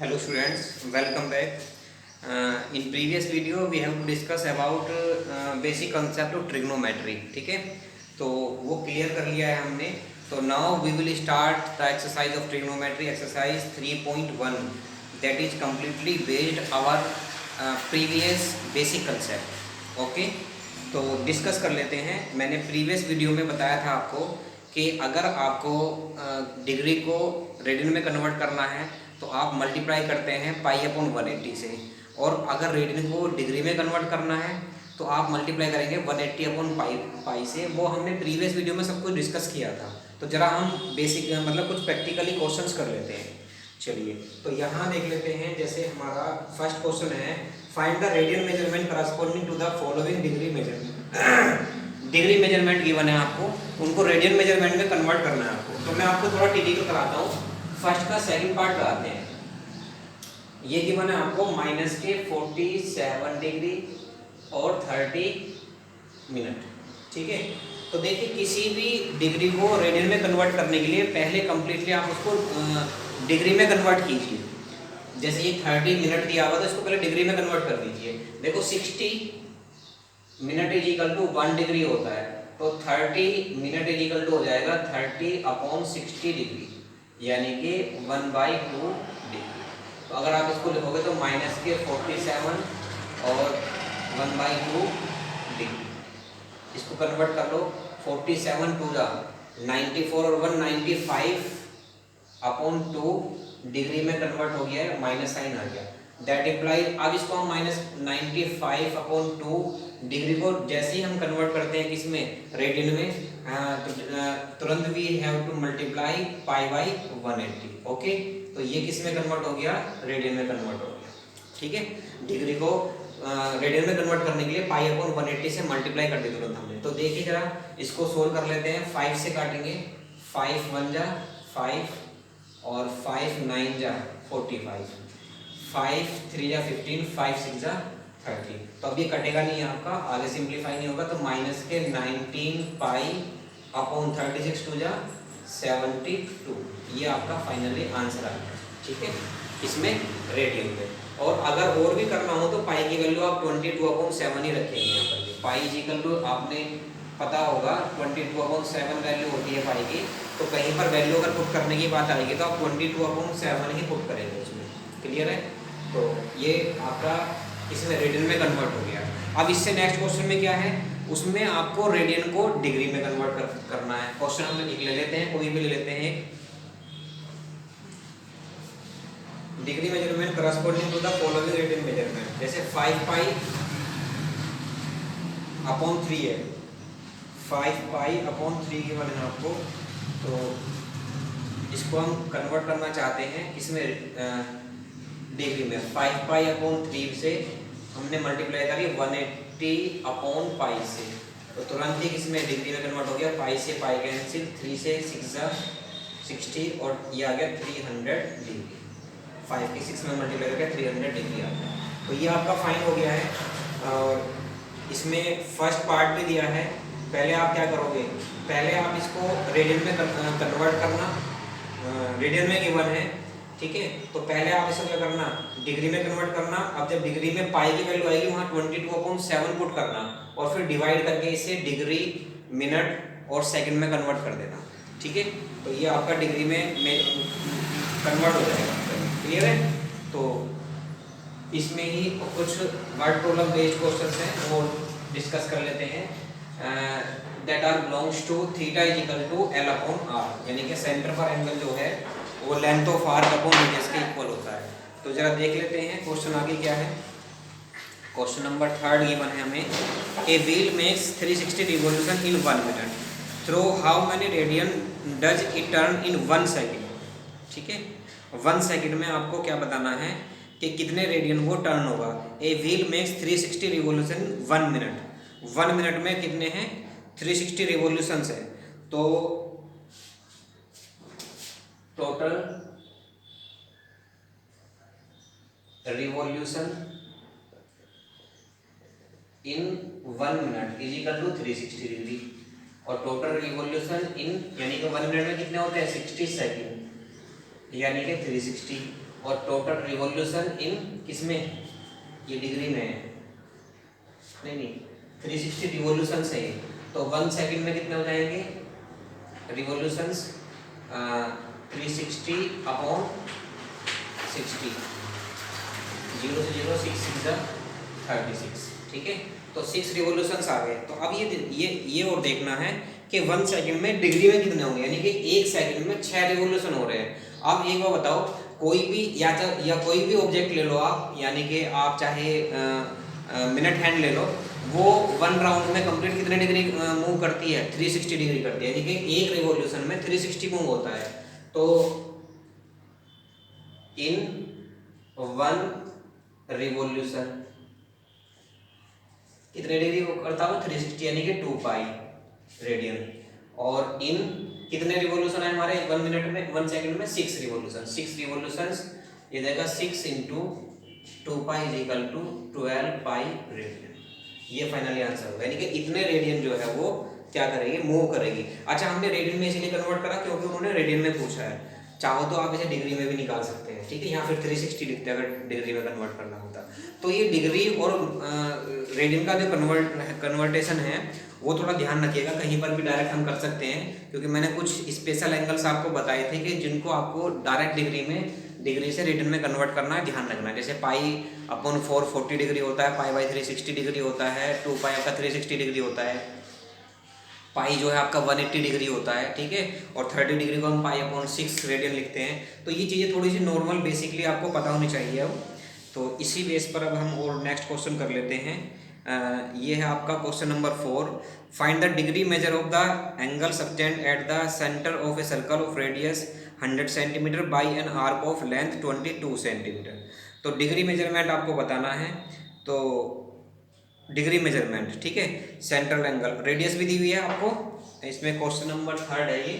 Hello students, welcome back. In previous video we have to discuss about basic concept of trigonometry. ठीक है, तो वो clear कर लिया है हमने. तो now we will start the exercise of trigonometry, exercise 3.1, that is completely based our previous basic concept. Okay, तो डिस्कस कर लेते हैं. मैंने प्रीवियस वीडियो में बताया था आपको कि अगर आपको डिग्री को रेडियन में कन्वर्ट करना है तो आप मल्टीप्लाई करते हैं पाई अपॉन 180 से, और अगर रेडियन को डिग्री में कन्वर्ट करना है तो आप मल्टीप्लाई करेंगे 180 अपॉन पाई से. वो हमने प्रीवियस वीडियो में सब कुछ डिस्कस किया था. तो ज़रा हम बेसिक मतलब कुछ प्रैक्टिकली क्वेश्चंस कर लेते हैं. चलिए, तो यहाँ देख लेते हैं. जैसे हमारा फर्स्ट क्वेश्चन है, find the radian measurement corresponding to the following degree measurement. Degree measurement given है आपको, उनको रेडियन मेजरमेंट में कन्वर्ट करना है आपको. तो मैं आपको थोड़ा टिपिकल कराता हूँ. फर्स्ट का सेकंड पार्ट कराते हैं. ये गिवन है आपको माइनस के 47 डिग्री और 30 मिनट. ठीक है, तो देखिए किसी भी डिग्री को रेडियन में कन्वर्ट करने के लिए पहले कंप्लीटली आप उसको डिग्री में कन्वर्ट कीजिए. जैसे ये 30 मिनट दिया हुआ, तो इसको पहले डिग्री में कन्वर्ट कर दीजिए. देखो 60 minute is equal to 1 degree होता है, तो 30 मिनट इज इक्वल टू हो जाएगा 30 अपॉन 60 डिग्री, यानी कि 1/2 डिग्री. तो अगर आप इसको लिखोगे तो माइनस के 47 और 1/2 डिग्री. इसको कन्वर्ट कर लो. 47 टू द 94 और 195 अपॉन 2 डिग्री में कन्वर्ट हो गया है, माइनस साइन आ गया. दैट इम्प्लाइज, अब इसको हम माइनस 95 अपॉन 2 डिग्री को जैसे ही हम कन्वर्ट करते हैं किसमें, रेडियन में, तुरंत we have to multiply pi by 180. Okay, तो ये किस में कन्वर्ट हो गया, रेडियन में कन्वर्ट हो गया. ठीक है, डिग्री को रेडियन में कन्वर्ट करने के लिए पाई अपॉन 180 से मल्टीप्लाई कर दी तुरंत हमने. तो देखिए जरा इसको सोल्व कर लेते हैं. 5 से काटेंगे, 5 1 जा 5 और 5 9 जा 45, 5 3 जा 15, 5 6 जा 30. तो अब ये कटेगा नहीं है आपका, आगे सिंप्लीफाई नहीं होगा. तो माइनस के 19 पाई अपॉन 36 टू जा 72. ये आपका फाइनली आंसर आ गया. ठीक है, इसमें रेडियन में. और अगर और भी करना हो तो पाई की वैल्यू आप 22/7 ही रखेंगे यहाँ पर. पाई इक्वल टू आपने पता होगा 22/7 वैल्यू होती है पाई की. तो कहीं पर वैल्यू अगर पुट करने की बात आएगी तो आप 22/7 ही पुट करेंगे उसमें. क्लियर है, तो ये आपका इसमें रेडियन में कन्वर्ट हो गया. अब इससे नेक्स्ट क्वेश्चन में क्या है, उसमें आपको रेडियन को डिग्री में कन्वर्ट करना है. क्वेश्चन हम ले लेते हैं, कोई भी ले लेते हैं. Degree measurement corresponding to the following radian measurement. जैसे 5 पाई अपॉन 3 है, 5 पाई अपॉन 3 की वजह आपको. तो इसको हम कन्वर्ट करना चाहते हैं इसमें डिग्री में. 5 पाई अपॉन 3 से हमने मल्टीप्लाई करी 180 अपॉन पाई से, तो तुरंत ही किसमें डिग्री में कन्वर्ट हो गया. पाई से पाई कैंसिल, 3 से 6 जा 60 और ये आ गया 300 डिग्री. 5 की 6 में मल्टीप्लाई करके 300 डिग्री आ गया. तो ये आपका फाइन हो गया है. और इसमें फर्स्ट पार्ट भी दिया है. पहले आप क्या करोगे, पहले आप इसको रेडियन में कन्वर्ट करना. रेडियन में गिवन है, ठीक है. तो पहले आप इसको क्या करना, डिग्री में कन्वर्ट करना. अब जब डिग्री में पाई की वैल्यू आएगी वहाँ 22/7 पुट करना, और फिर डिवाइड करके इसे डिग्री मिनट और सेकंड में कन्वर्ट कर देना. ठीक है, तो ये आपका डिग्री में कन्वर्ट हो जाएगा. क्लियर है, तो इसमें ही कुछ वर्ड प्रॉब्लम बेस्ड क्वेश्चंस हैं वो डिस्कस कर लेते हैं. That are belongs to theta is equal to L upon R, यानी कि सेंटर पर एंगल जो है वो length of arc upon radius के इक्वल होता है. तो जरा देख लेते हैं क्वेश्चन आगे क्या है. क्वेश्चन नंबर 3 गिवन है हमें. ए wheel makes 360 revolution in 1 minute. Through how many radian does it turn in 1 second. ठीक है, 1 सेकेंड में आपको क्या बताना है कि कितने रेडियन वो टर्न होगा. A wheel makes 360 revolution 1 minute. 1 minute में कितने हैं, 360 रिवॉल्यूशंस है. तो total revolution in 1 minute is equal to 360 degree. और टोटल रिवॉल्यूशन इन, यानी कि 1 मिनट में कितने होते हैं, 60 सेकेंड, यानी कि 360. और टोटल रिवॉल्यूशन इन किसमें, ये डिग्री में है, नहीं 360 रिवॉल्यूशन है ये, तो 1 सेकंड में कितने हो जाएंगे रिवॉल्यूशंस, 360 अपॉन 60, 0 से 0 6 6 36, ठीक है। तो 6 रिवॉल्यूशंस आ गए। तो अब ये और देखना है कि 1 सेकंड में डिग्री में कितने होंगे, यानी कि 1 सेकंड में 6 रिवॉल्यूशन हो रहे हैं। अब एक बार बताओ, कोई भी या कोई भी ऑब्जेक्ट ले लो आप, यानी कि आप चाहे मिनट हैंड ले लो, वो 1 राउंड में कंप्लीट कितने डिग्री मूव करती है, 360 डिग्री करती है, यानी कि एक रिवॉल्यूशन में 360 मूव होता है। तो इन 1 रिवॉल्यूशन कितने डिग्री करता हूँ, 360, यानी कि 2 पाई रेडियन। और इन कितने रिवॉल्यूशन है हमारे 1 मिनट में, 1 सेकंड में 6 रिवॉल्यूशन, 6 रिवॉल्यूशंस, ये देगा 6 into 2 pi is equal to 12 pi radian. ये फाइनली आंसर होगा, यानी कि इतने रेडियन जो है वो क्या करेगी, मूव करेगी। अच्छा, हमने रेडियन में इसीलिए कन्वर्ट करा क्योंकि उन्होंने रेडियन में पूछा है, चाहो तो आप इसे डिग्री में भी निकाल सकते हैं, ठीक है, यहाँ फिर 360 लिखते हैं अगर डिग्री में कन्वर्ट करना होता। तो ये डिग्री और रेडियन का जो कन्वर्टेशन है वो थोड़ा ध्यान रखिएगा, कहीं पर भी डायरेक्ट हम कर सकते हैं, क्योंकि मैंने कुछ स्पेशल एंगल्स आपको बताए थे कि जिनको आपको डायरेक्ट डिग्री से रेडियन में कन्वर्ट करना है, ध्यान रखना है। जैसे पाई अपॉन 4 40 डिग्री होता है, पाई बाई 3 60 डिग्री होता है, 2 पाई आपका 360 डिग्री होता है, पाई जो है आपका 180 डिग्री होता है, ठीक है, और 30 डिग्री को हम पाई अपॉन 6 रेडियन लिखते हैं। तो ये चीज़ें थोड़ी सी नॉर्मल बेसिकली आपको पता होनी चाहिए। अब तो इसी बेस पर अब हम और नेक्स्ट क्वेश्चन कर लेते हैं। ये है आपका question number 4, find the degree measure of the angle subtend at the centre of a circle of radius 100 centimetre by an arc of length 22 centimetre. तो डिग्री मेजरमेंट आपको बताना है। तो डिग्री मेजरमेंट, ठीक है, सेंट्रल एंगल, रेडियस भी दी हुई है आपको, इसमें क्वेश्चन नंबर 3 है ये।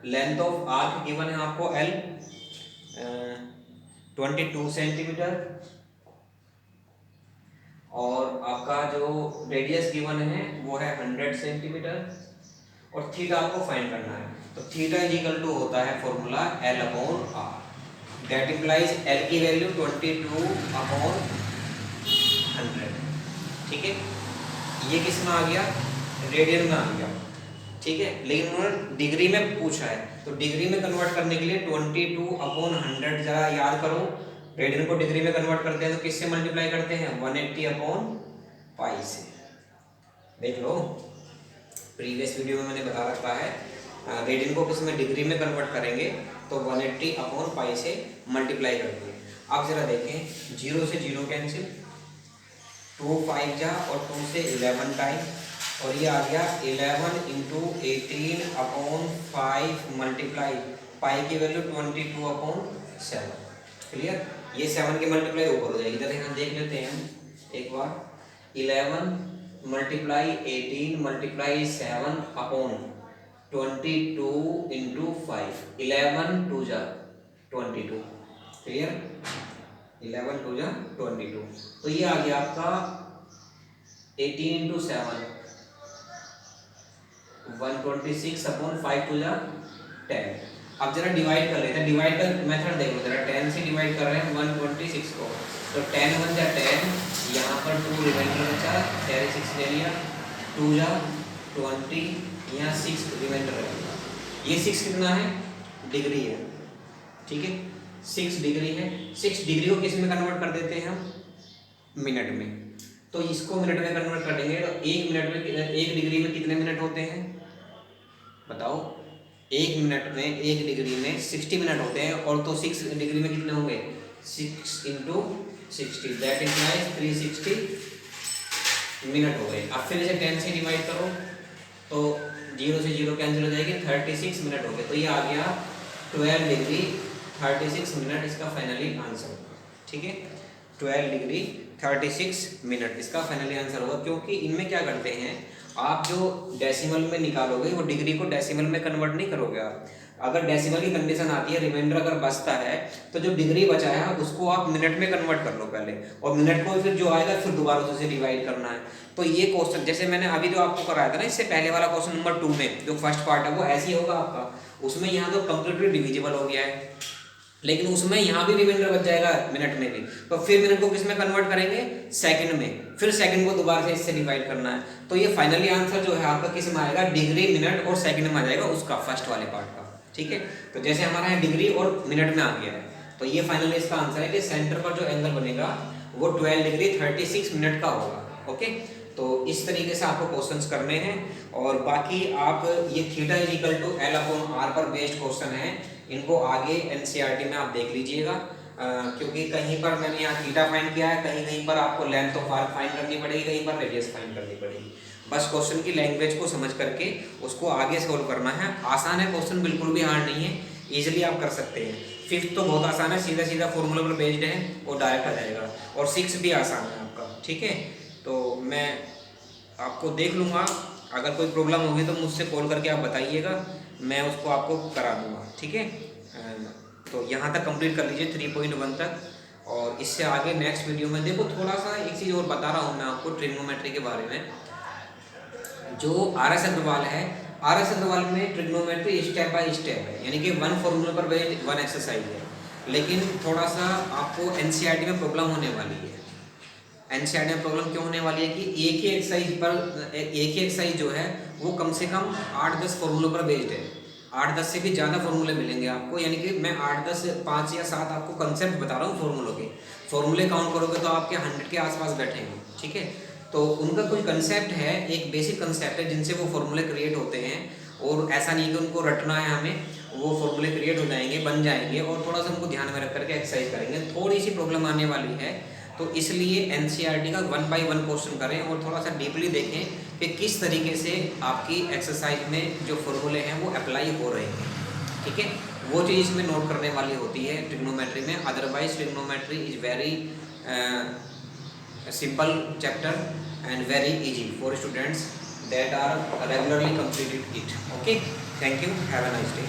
लेंथ ऑफ आर्क गिवन है आपको L 22 सेंटीमीटर, और आपका जो रेडियस गिवन है वो है 100 सेंटीमीटर, और थीटा आपको फाइंड करना है। तो थीटा इज इक्वल टू होता है formula L upon R, that implies L की वैल्यू 22 अपॉन 100, ठीक है। ये किस में आ गया, रेडियन में आ गया, ठीक है, लेकिन उन्होंने डिग्री में पूछा है, तो डिग्री में कन्वर्ट करने के लिए 22 अपॉन 100 जरा याद करो, रेडियन को डिग्री में कन्वर्ट करते हैं तो किससे मल्टीप्लाई करते हैं, 180 अपॉन पाई से। देख लो, प्रीवियस वीडियो में मैंने बता रखा है, रेडियन को किस में डिग्री में कन्वर्ट करेंगे तो 180 अपॉन पाई से मल्टीप्लाई करेंगे। अब जरा देखें, 0 से 0 कैंसिल, 2 5 जा और 2 से 11 टाइम, और ये आ गया 11 इंटू 18 अपॉन 5 मल्टीप्लाई पाई की वैल्यू 22 अपॉन 7, क्लियर। ये 7 की मल्टीप्लाई ऊपर हो जाएगी, इधर यहाँ देख लेते हैं हम एक बार, 11 मल्टीप्लाई 18 मल्टीप्लाई 7 अपॉन 22 इंटू 5, 11 2 जा 22, क्लियर, 11 2 जा 22। तो ये आ गया आपका 18 इंटू 7 126 अपॉन 5 2 जा 10। अब जरा डिवाइड कर लेते हैं, डिवाइड का मेथड देखो जरा, 10 से डिवाइड कर रहे हैं 126 को, तो 10 1 जा 10, यहाँ पर 2 रिमाइंडर बचा, कैरी 6 ले लिया, 2 जा 20, यहाँ 6 रिमाइंडर रहेगा। ये 6 कितना है, डिग्री है, ठीक है, 6 डिग्री है। 6 डिग्री को किस में कन्वर्ट कर देते हैं हम, मिनट में। तो इसको मिनट में कन्वर्ट कर देंगे तो 1 मिनट में 1 डिग्री में कितने मिनट होते हैं बताओ, 1 मिनट में 1 डिग्री में 60 मिनट होते हैं, और तो 6 डिग्री में कितने होंगे, 6 इंटू 60, दैट इम्प्लाइज 360 मिनट हो गए। अब फिर इसे 10 से डिवाइड करो तो 0 से 0 कैंसिल हो जाएगी, 36 मिनट हो गए। तो ये आ गया 12 डिग्री 36 मिनट, इसका फाइनली आंसर होगा, ठीक है, 12 डिग्री 36 मिनट इसका फाइनली आंसर होगा। क्योंकि इनमें क्या करते हैं, आप जो डेसिमल में निकालोगे वो डिग्री को डेसिमल में कन्वर्ट नहीं करोगे आप। अगर डेसिमल की कंडीशन आती है, रिमाइंडर अगर बचता है, तो जो डिग्री बचा है उसको आप मिनट में कन्वर्ट कर लो पहले, और मिनट को फिर जो आएगा फिर दोबारा उसे डिवाइड करना है। तो ये क्वेश्चन जैसे मैंने अभी जो आपको कराया था ना, इससे पहले वाला क्वेश्चन नंबर 2 में जो फर्स्ट पार्ट है वो ऐसे ही होगा आपका, उसमें यहाँ तो कंप्लीटली डिविजिबल हो गया है, लेकिन उसमें यहाँ भी रिमाइंडर बच जाएगा मिनट में भी, तो फिर मिनट को किस में कन्वर्ट करेंगे, सेकंड में, फिर सेकंड को दोबारा से इससे डिवाइड करना है। तो ये फाइनली आंसर जो है आपका किस में आएगा, डिग्री, मिनट और सेकंड में आ जाएगा उसका, फर्स्ट वाले पार्ट का। ठीक है, तो जैसे हमारा है डिग्री और मिनट में आ गया है, तो ये फाइनली इसका आंसर है कि सेंटर पर जो एंगल बनेगा वो 12 डिग्री 36 मिनट का होगा। ओके, तो इस तरीके से आपको क्वेश्चंस करने हैं। और बाकी आप ये theta is equal to L upon R पर बेस्ड क्वेश्चन है, इनको आगे एनसीईआरटी में आप देख लीजिएगा, क्योंकि कहीं पर मैंने यहाँ थीटा फाइंड किया है, कहीं कहीं पर आपको लेंथ ऑफ आर्क फाइंड करनी पड़ेगी, कहीं पर रेडियस फाइंड करनी पड़ेगी। बस क्वेश्चन की लैंग्वेज को समझ करके उसको आगे सोल्व करना है। आसान है क्वेश्चन, बिल्कुल भी हार्ड नहीं है, ईजिली आप कर सकते हैं। 5th तो बहुत आसान है, सीधा सीधा फॉर्मूला पर बेस्ड है और डायरेक्ट आ जाएगा, और 6 भी आसान है आपका। ठीक है, तो मैं आपको देख लूँगा, अगर कोई प्रॉब्लम होगी तो मुझसे कॉल करके आप बताइएगा, मैं उसको आपको करा दूँगा। ठीक है, तो यहाँ तक कंप्लीट कर लीजिए 3.1 तक, और इससे आगे नेक्स्ट वीडियो में देखो थोड़ा सा एक चीज़ और बता रहा हूँ मैं आपको ट्रिग्नोमेट्री के बारे में। जो आर.एस. अग्रवाल है, आर.एस. अग्रवाल में ट्रिग्नोमेट्री स्टेप बाय स्टेप है, यानी कि 1 फॉर्मूला पर बेस्ड 1 एक्सरसाइज है, लेकिन थोड़ा सा आपको एनसीईआरटी में प्रॉब्लम होने वाली है। एनसीईआरटी में प्रॉब्लम क्यों होने वाली है कि एक ही एक्सरसाइज जो है वो कम से कम 8-10 फॉर्मूलों पर बेस्ड है, 8-10 से भी ज़्यादा फॉर्मूले मिलेंगे आपको, यानी कि मैं 8-10 5 या 7 आपको कंसेप्ट बता रहा हूँ फॉर्मूलों के, फॉर्मूले काउंट करोगे तो आपके 100 के आसपास बैठेंगे। ठीक है, तो उनका कोई कंसेप्ट है, एक बेसिक कंसेप्ट है जिनसे वो फॉर्मूले क्रिएट होते हैं, और ऐसा नहीं कि उनको रटना है हमें, वो फॉर्मूले क्रिएट हो जाएंगे, बन जाएंगे, और थोड़ा सा उनको ध्यान में रख करके एक्सरसाइज करेंगे। थोड़ी सी प्रॉब्लम आने वाली है, तो इसलिए एनसीईआरटी का 1 बाय 1 क्वेश्चन करें और थोड़ा सा डीपली देखें कि किस तरीके से आपकी एक्सरसाइज में जो फॉर्मूले हैं वो अप्लाई हो रहे हैं। ठीक है, वो चीज़ इसमें नोट करने वाली होती है ट्रिग्नोमेट्री में। Otherwise trigonometry is very simple chapter and very easy for students that are regularly completed it. Okay, thank you, have a nice day.